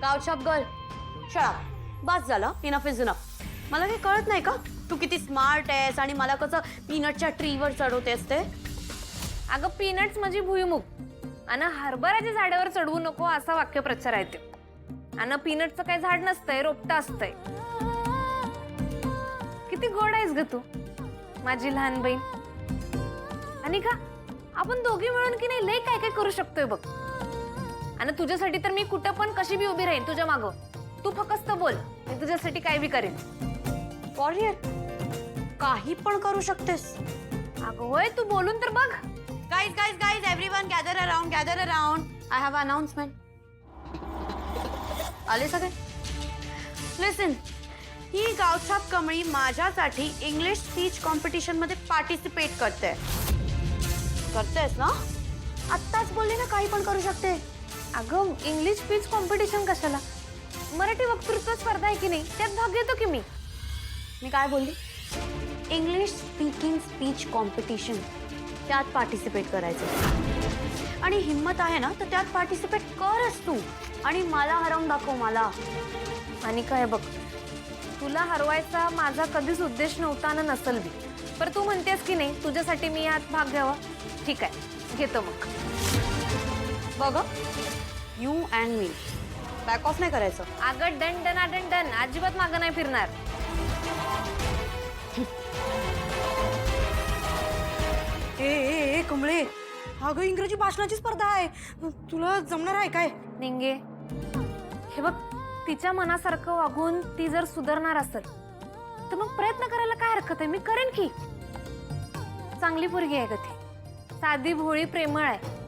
गावछाप girl, शाळा बस झालं. Enough is enough. मला काही कळत नाही का तू किती स्मार्ट आहेस आणि मला कसं पीनटच्या ट्रीवर चढवतेस ते. अगं पीनट्स म्हणजे भुईमुग आणि हरभऱ्याच्या झाडावर चढवू नको असा वाक्यप्रचार आहे ते. आणि पीनटचं काही झाड नसतंय, रोपटं असतंय. किती गोड आहेस ग तू माझी लहान बहीण. आणि का आपण दोघी मिळून की नाही लय काय काय करू शकतोय बघ. आणि तुझ्यासाठी तर मी कुठं पण कशी बी उभी राहीन तुझ्या मागं. तू फक्त बोल, मी तुझ्यासाठी काय बी करेन. फॉर काही पण करू शकतेस. अगं होय, तू बोलून तर बघ. Guys guys guys everyone gather around, gather around. I have announcement. आले सगळे. लिसन, ही गावछाप कमळी माझ्यासाठी इंग्लिश स्पीच कॉम्पिटिशन मध्ये पार्टिसिपेट करते. करतेस ना? आत्ताच बोलली ना काही पण करू शकते. अगं इंग्लिश स्पीच कॉम्पिटिशन कशाला? मराठी वक्तृत्व स्पर्धा आहे की नाही, त्यात भाग घेतो की मी. मी काय बोलली? इंग्लिश स्पीकिंग स्पीच कॉम्पिटिशन, त्यात पार्टिसिपेट करायचं. आणि हिम्मत आहे ना तर त्यात पार्टिसिपेट करच तू आणि मला हरवून दाखव मला. आणि काय बघ, तुला हरवायचा माझा कधीच उद्देश नव्हता ना नसल बी. पर तू म्हणतेस की नाही तुझ्यासाठी मी यात भाग घ्यावा. ठीक आहे, घेतो मग. बघ, you and me back of नाही करायचं. अगं डन डन डन डन, अजिबात मागं नाही फिरणार. ए कमळे, अगं इंग्रजी भाषणाची स्पर्धा आहे, तुला जमणार आहे काय? निंगे, हे बघ, तिच्या मनासारखं वागून ती जर सुधारणार असेल तर मग प्रयत्न करायला काय हरकत आहे. मी करेन की. चांगली पोरगी आहे ग ती, साधी भोळी प्रेमळ आहे.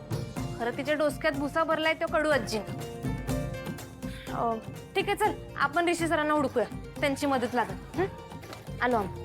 खरं तिच्या डोसक्यात भुसा भरलाय तो कडू आजी. ठीक आहे, चल आपण ऋषी सरांना हुडकूया, त्यांची मदत लागेल. आलो आम्ही.